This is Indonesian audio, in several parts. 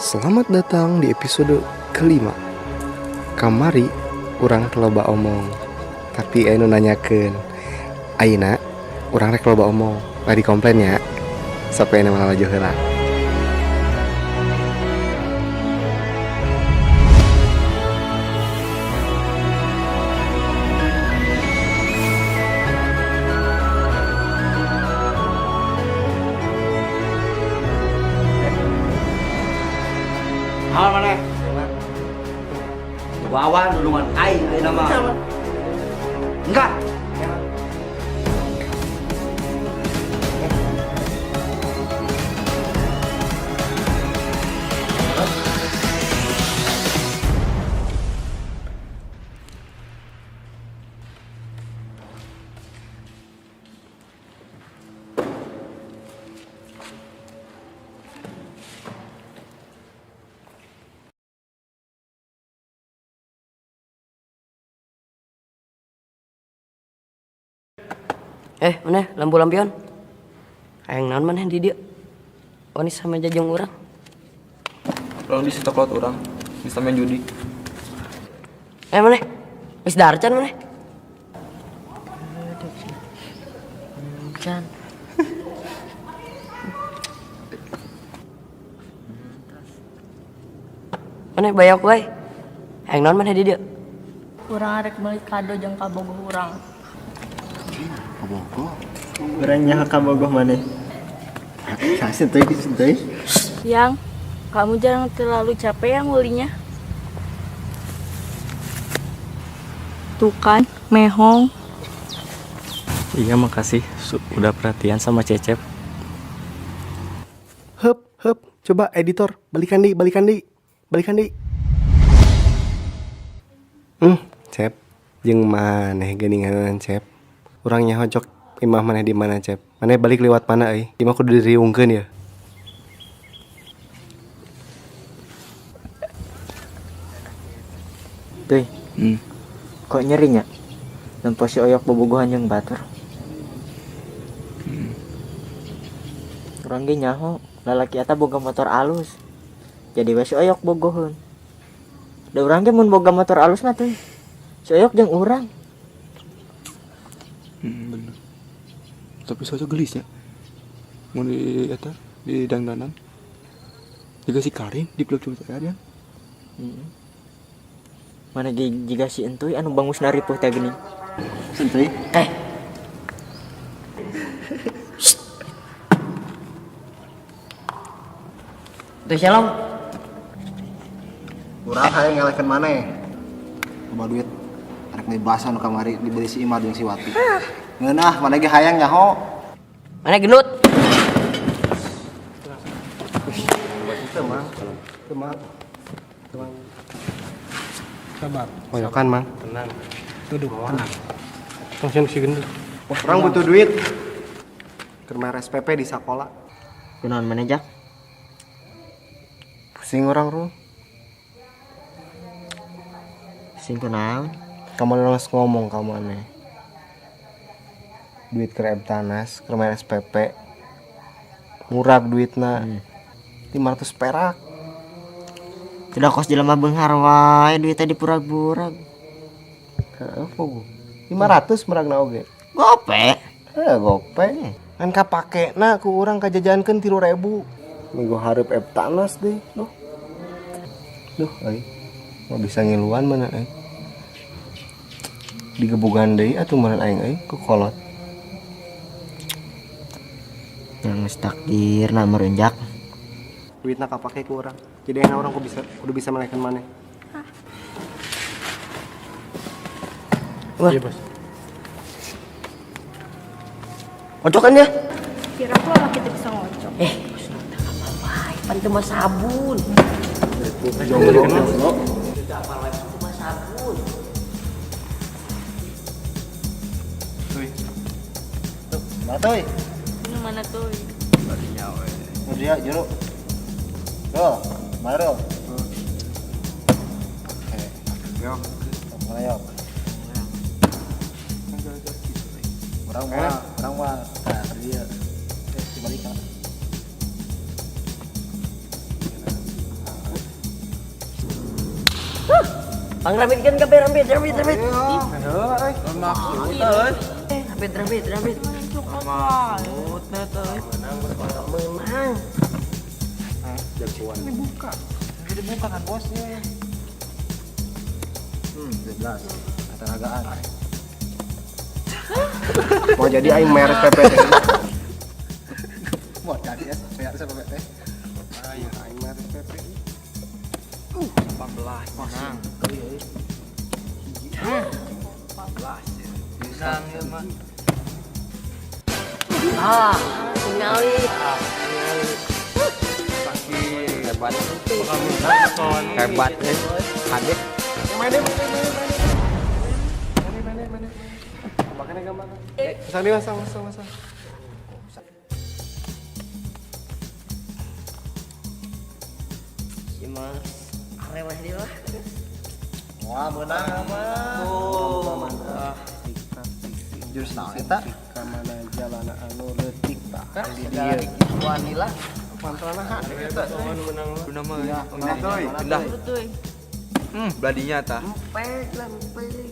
Selamat datang di episode kelima. Kamari urang loba omong, tapi anu nanyakeun, ayeuna urang rek loba omong, bari komplain ya. Sampai anu malah maju heula. Hal mana? Wawan dulungan aing nama. Enggak. Mana lampu-lampion? Hayang naon maneh di dieu? Onis sama jajang urang. Orang di situ klot orang bisa main judi. Maneh? Wis darcan maneh? Can. Maneh bayok wae. Hayang naon maneh di dieu? Urang arek meuli kado jeung kabogoh urang. Orangnya kabogoh maneh. Santai. Yang, kamu jangan terlalu capek ya ngulinya. Tuh kan, mehong. Iya makasih udah perhatian sama Cecep. Hup, coba editor, balikan deui. Cep, jeung maneh geuningan Cep. Urangnya hojok imah maneh di mana Cep? Maneh balik lewat mana euy? Imah kudu diriungkeun ya. Tuh, kok nyeri nya? Dan posisi oyok bobogohan yang batur. Urang ge nyaho, lalaki eta boga motor alus. Jadi we si oyok bogoheun. Da urang ge mun boga motor alus mah teh. Si oyok jeung urang. Bener. Tapi saya gelis ya. Mau di eta di dangdanan. Juga si Karin di blok cuma Karin. Mana jiga si entuy anu bangusna ripuh teh geuning. Santai. Tuh Shalom. Urang hayang ngelekeun maneh. Loba duit. Arek meuli basa nu kamari dibeli si Imad jeung si Wati. Ngeunah maneh ge hayang nyaho. Maneh gendut. Sabar. Koyokan, Mang. Tenang. Duduk, tenang. Tongsian si gendut. Orang butuh duit. Keur bayar SPP di sakola. Kunaon maneh Jak? Pusing orang ru. Sing kunaon? Kamu langsung ngomong kamu aneh. Duit ke Tanas, ke bayar SPP. Murah duitna. 500 perak. Sudah kos jelema beunghar wae duitnya dipurag-purag. Heeh, 500 meragna oge. Gope. Gope. Kan kapakena ku urang kajajankeun 3.000. Minggu hareup Tanas deh. Duh, euy. Mau bisa ngiluan mana euy. Digebugan deui atuh meureun aing euy ku kolot. Yang takdir na meureun Jak. Duitna kapake ku urang. Jadi enak orang kudu bisa melehkeun maneh. Wah. Iya, Bos. Ocokan ya? Kira tuh anak kita bisa ngocok. Pan teu mah sabun. Matoy. Ini mana tuh? Dia jeruk. Yo, maro. Yo. Ayo. Orang mah, nah dia. Dibalik kan. Bang Ramit kan kabeh Ramit. Ramit. Ramit. Memang. Dibuka kan bosnya. 12 kata ragaan. Mau jadi aing merek PPT. Mau jadi ya, saya PPT. Ayo aing merek PPT. 14 menang. 14. Menang ya mah. Ningali. Hebat Habis. Mana. Makanya gambar. Masang. Cuma arewah dia lah. Wah, menang mah. Jurus naon eta? Ka mana jalan anu leutik tah. Di dieu. Wanila. Pantrana ha eta. Guna mah. Pindah. Beladinya tah. Peg lah, peg.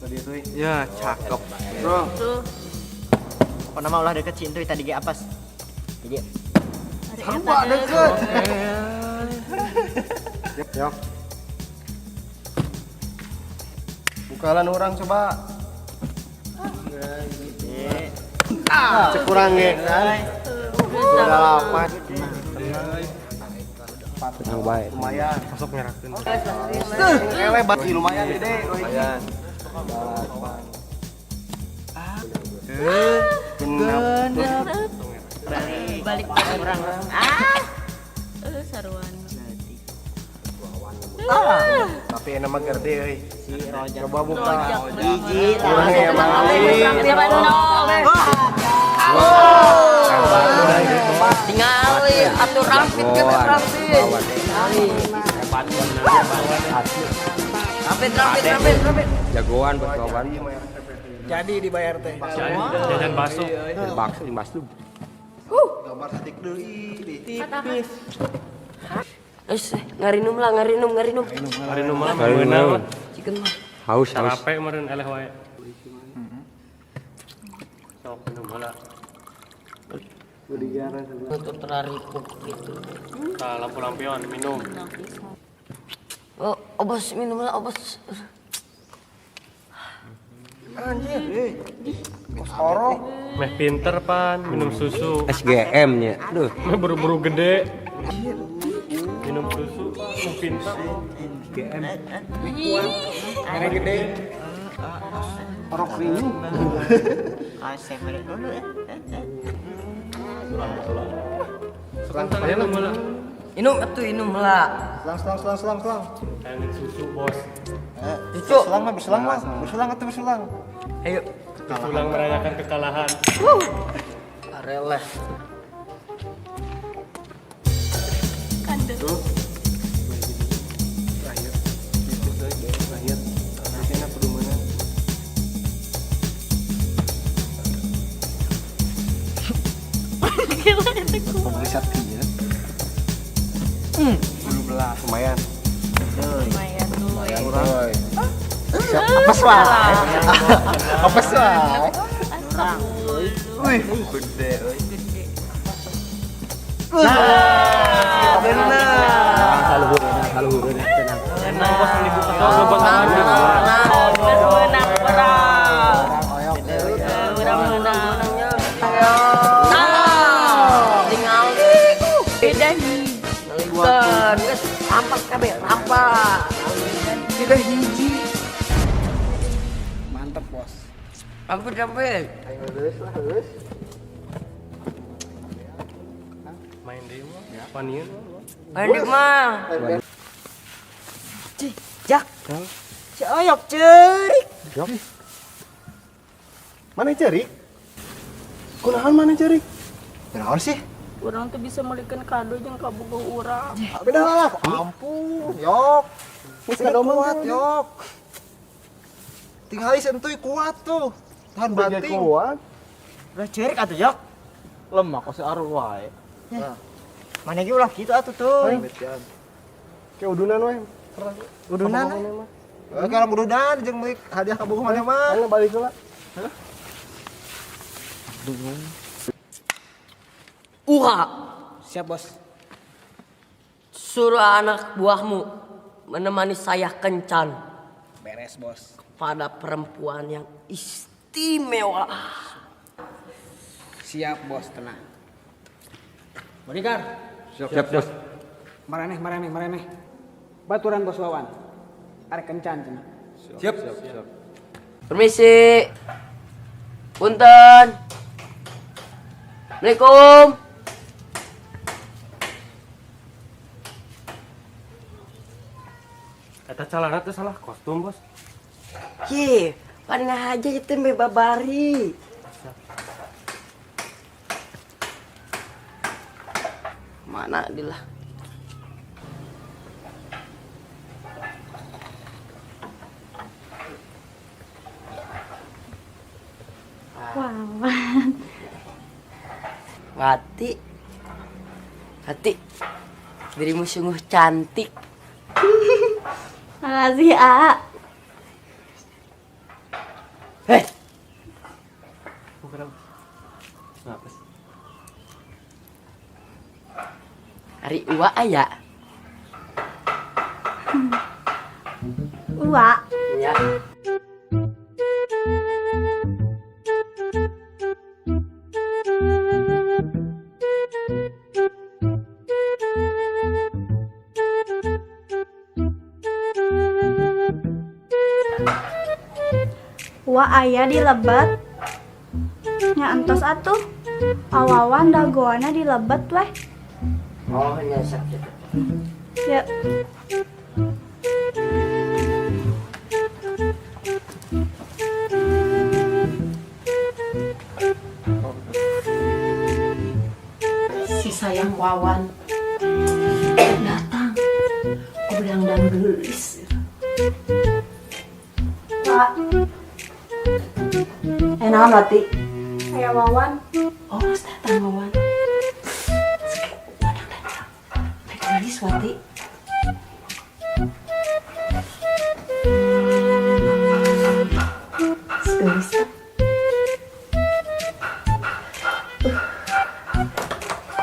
Tadi tuh. Ya, cakep. Tuh. Oh nama ulah deket cintu tadi ge apas. Jadi Hampa deket. Yok. Bukalan orang coba. Cek kurang ya kan. Udah lapat. Tenang baik. Lumayan. Masuk nyerakin. Lebat sih lumayan gede. Lumayan. Balik orang. Saruan. Tapi enak mah gede euy. si Roja. Coba buka. Hiji Kurang ya Bang. Tingali atur rampit ke rampit. Rampit. Jagoan buat kawan. Jadi dibayar teh. Jajan bakso. Bakso di Baslum. Gambar satik deui. tipis. Ngarinum. Hari nu malam Hari meunang. nu. Chicken mah. Haus. Sarape meureun eleh wae. Sok minum heula. Untuk teraripuk gitu. Tah lampu-lampion minum. Oh, obos minum lah, obos. Meh pinter pan minum susu. SGM nya. Aduh. Meh buru-buru gede. Minum susu, meh pinter. Ini gede. Orok rindu. Asem dulu ya. Ayo nu heula. Inum lah. Selang. Pengen susu bos. Berselang mah. Berselang. Ayo. Pulang merayakan kekalahan. Areleh. Pembelisan ya. 12 lumayan. Lumayan tuh. Kurang. Apes lah. Wih, gede euy. Haluhur tenang. Tenang bos yang dibuka sobat Menang perang. Orang menang. Tingali. Beda nih. Naliguan. Rampak kabeh, rampak. Tidak hiji. Mantap, Bos. Rampit. Ayo geus. main deui mah. Panieun mah. Bandik mah. Jak. Si Oyok cerik. Mana cerik? Kunaon mana cerik? Kunaon sih? Orang tuh bisa memberikan kado yang kabogoh urang. Beda lah. Ampun, yok. Mesti kuat, yok. Tinggal sentuy kuat tuh. Tahan banting. Kuat. Udah cerik atuh Jok. Lemah kok searuh wae. Mana ge ulah kitu atuh tuh. Kayak udunan we. Udunan. Kalau udunan jeung meuli hadiah ka bogoh maneh mah. Ayo balik heula. Uha, Siap, Bos. suruh anak buahmu menemani saya kencan Beres, Bos. pada perempuan yang istimewa. Siap bos, tenang. Bodyguard, Siap, Bos. maraneh. Baturan bos Wawan. Arek kencan cenah. Siap. Permisi. Punten. Assalamualaikum. Eta celana teh salah kostum, Bos. Ye, panah aja itu babari. Mana dilah? Wati, dirimu sungguh cantik. Makasih, A. Hei, hari uwa aya. Wak. Ya. Wak aya di Lebet. Nya entos atuh. Awawan dagoana di Lebet weh. Oh, ya siap. Ya. Si sayang Wawan datang ke bedang gelis. Wak, Enak Wati. aya Wawan. Oh, mas datang Wawan. Bedang gelis Wati. Gelis.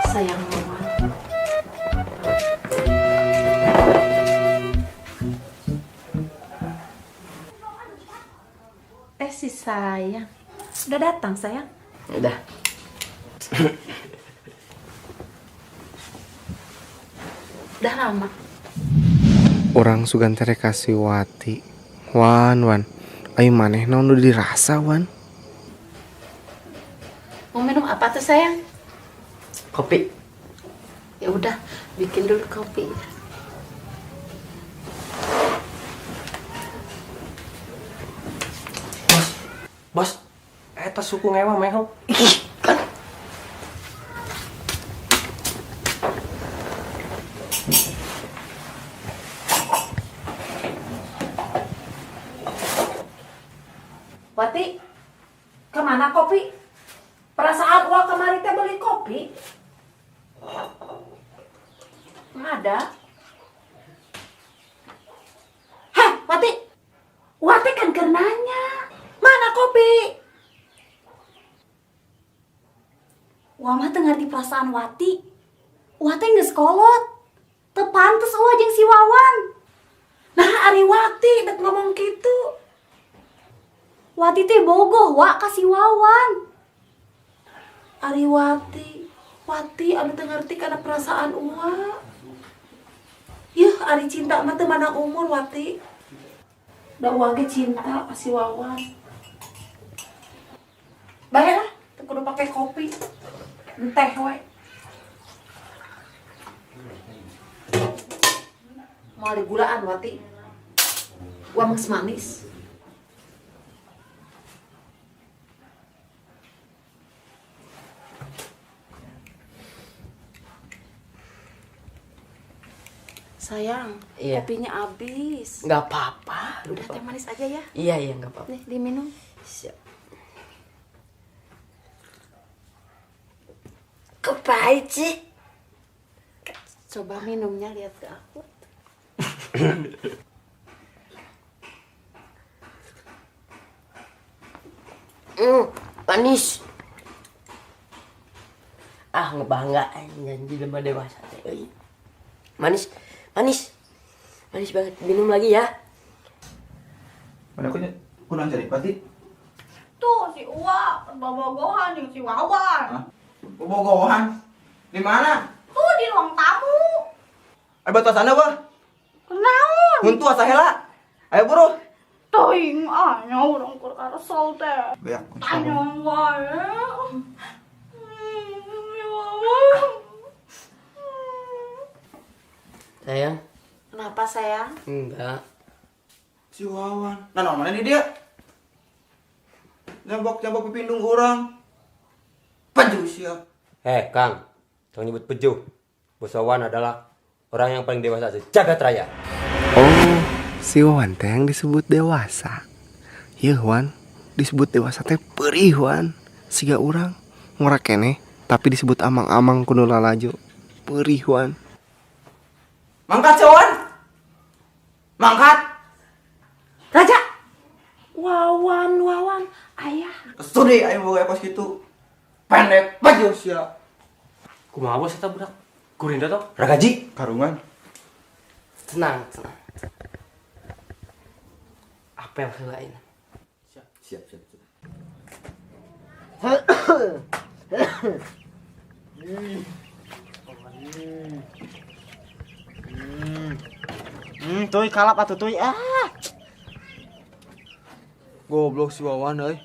Sayang Wawan. Si sayang udah datang sayang. Udah. Udah lama. Orang sugan tere kasih Wati. Wan. Ayo maneh naon nu dirasa, Wan? Mau minum apa tuh sayang? Kopi. Ya udah, bikin dulu kopi. Bos, eta suku ngewa mehong. Wati, kemana kopi? Perasaan gua kemarin teh beli kopi. Nggak ada. Heh, Wati. Wati kan nanya. Mana kopi? Wah mah teu ngarti perasaan Wati. Wati geus kolot. Teu pantes eueuh jeung si Wawan. Nah, ari Wati dek ngomong gitu. Wati teh bogoh Wak ka si Wawan. Ari Wati anu teu ngarti kana perasaan Uwa. Yuh, ari cinta mah teu mana umur Wati. Da Uwa ge cinta ka si Wawan. Baiklah, teu kudu pake kopi. Teh we. Mau ada gulaan Wati. Uwa manis. Sayang, Iya. kopinya habis. Nggak apa-apa. Udah teh manis aja ya. Iya, nggak apa-apa. Nih, diminum. Siap. Kepahit sih. Coba minumnya lihat ke aku. Manis. Ah, ngebanggain janji lemah dewasa teh euy. Manis, manis. Manis banget. Minum lagi ya. Mana aku kurang cari pati. Tuh si Uwa, bobogohan yang si Wawan. Bobogohan. Di mana? Tuh di ruang tamu. Ayo batu sana bah. Kenaon? Huntu asa hela. Ayo buru. Teuing anya urang keur karesel teh. Beak. Tanya wae. Si Wawan. Sayang, Kenapa sayang? enggak. Si Wawan. Nah, mana nih dia? Jambak pipindung orang. Paju siap. Kang, jangan nyebut pejuh. Bos Wawan adalah orang yang paling dewasa sejagat raya. Oh, si Wawan teh yang disebut dewasa. Iya Wan, disebut dewasa teh perih Wan. Siga urang ngorak keneh tapi disebut amang-amang kudu lalaju. Perih Wan. Mangkat Wawan. Mangkat. Raja. Wawan, ayah. Studi ayo boga pas gitu. Pendek paju siap. Kumaha bos eta budak? Kurinda toh? Ragaji. Karungan. Tenang, tenang. Apel heulain. Siap. Tuy kalap atuh tuy. Goblok si Wawan euy.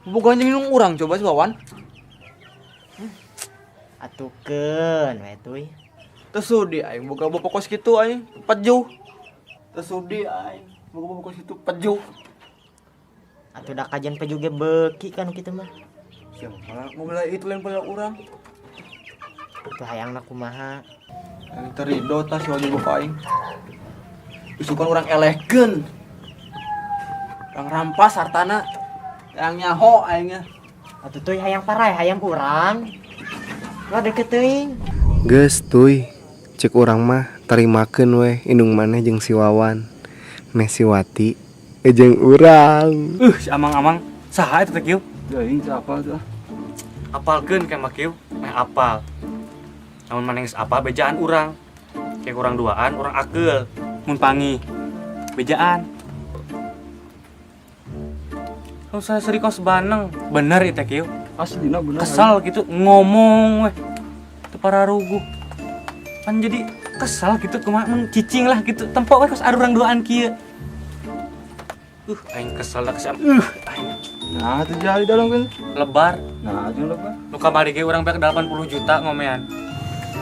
Boga minum urang coba si Wawan. Atukeun we tuy. Teu sudi aing boga bapak kos kitu aing. Pejuh. Teu sudi aing boga bapak kos kitu pejuh. Atuh da kajian pe juga beuki kan kitu mah. Siapa malah mobil itu lain pada urang. Tuh hayangna kumaha. Aing terido tas si wajib bapak aing. Isukan orang elegan. Orang rampas hartana. Yang nyaho aingnya. Atuh tuy hayang parai hayang urang. Lah deket teuing. Geus tuy, cek urang mah tarimakeun we indung maneh jeung si Wawan. Meh si Wati jeung urang. Si amang-amang saha eta teh kieu? Aing siapa tuh? Apalkeun ka mah kieu? Meh apal. Namun maneh geus apal bejaan urang. Kayak urang duaan, urang akeul. Mun pangi bejaan. Kalau saya seri kos baneng, bener eta kieu. Aslina bener. Kesal gitu ngomong weh. Teu pararuguh. Kan jadi kesal gitu kumaha mun cicing lah gitu. Tempo we kos urang duaan kieu. Aing kesel lah kesel. Aing Nah, itu jadi dalam kan. lebar. Nah, itu apa? Nu kamari ge urang beak 80 juta ngomean.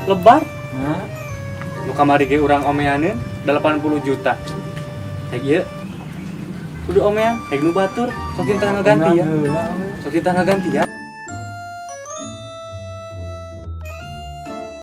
Lebar. Nah, Nu kamari ge urang omeaneun 80 juta. Kayak ieu. Kudu omean, kayak nu batur. Sok kita ngaganti ya. Sok kita ngaganti ya.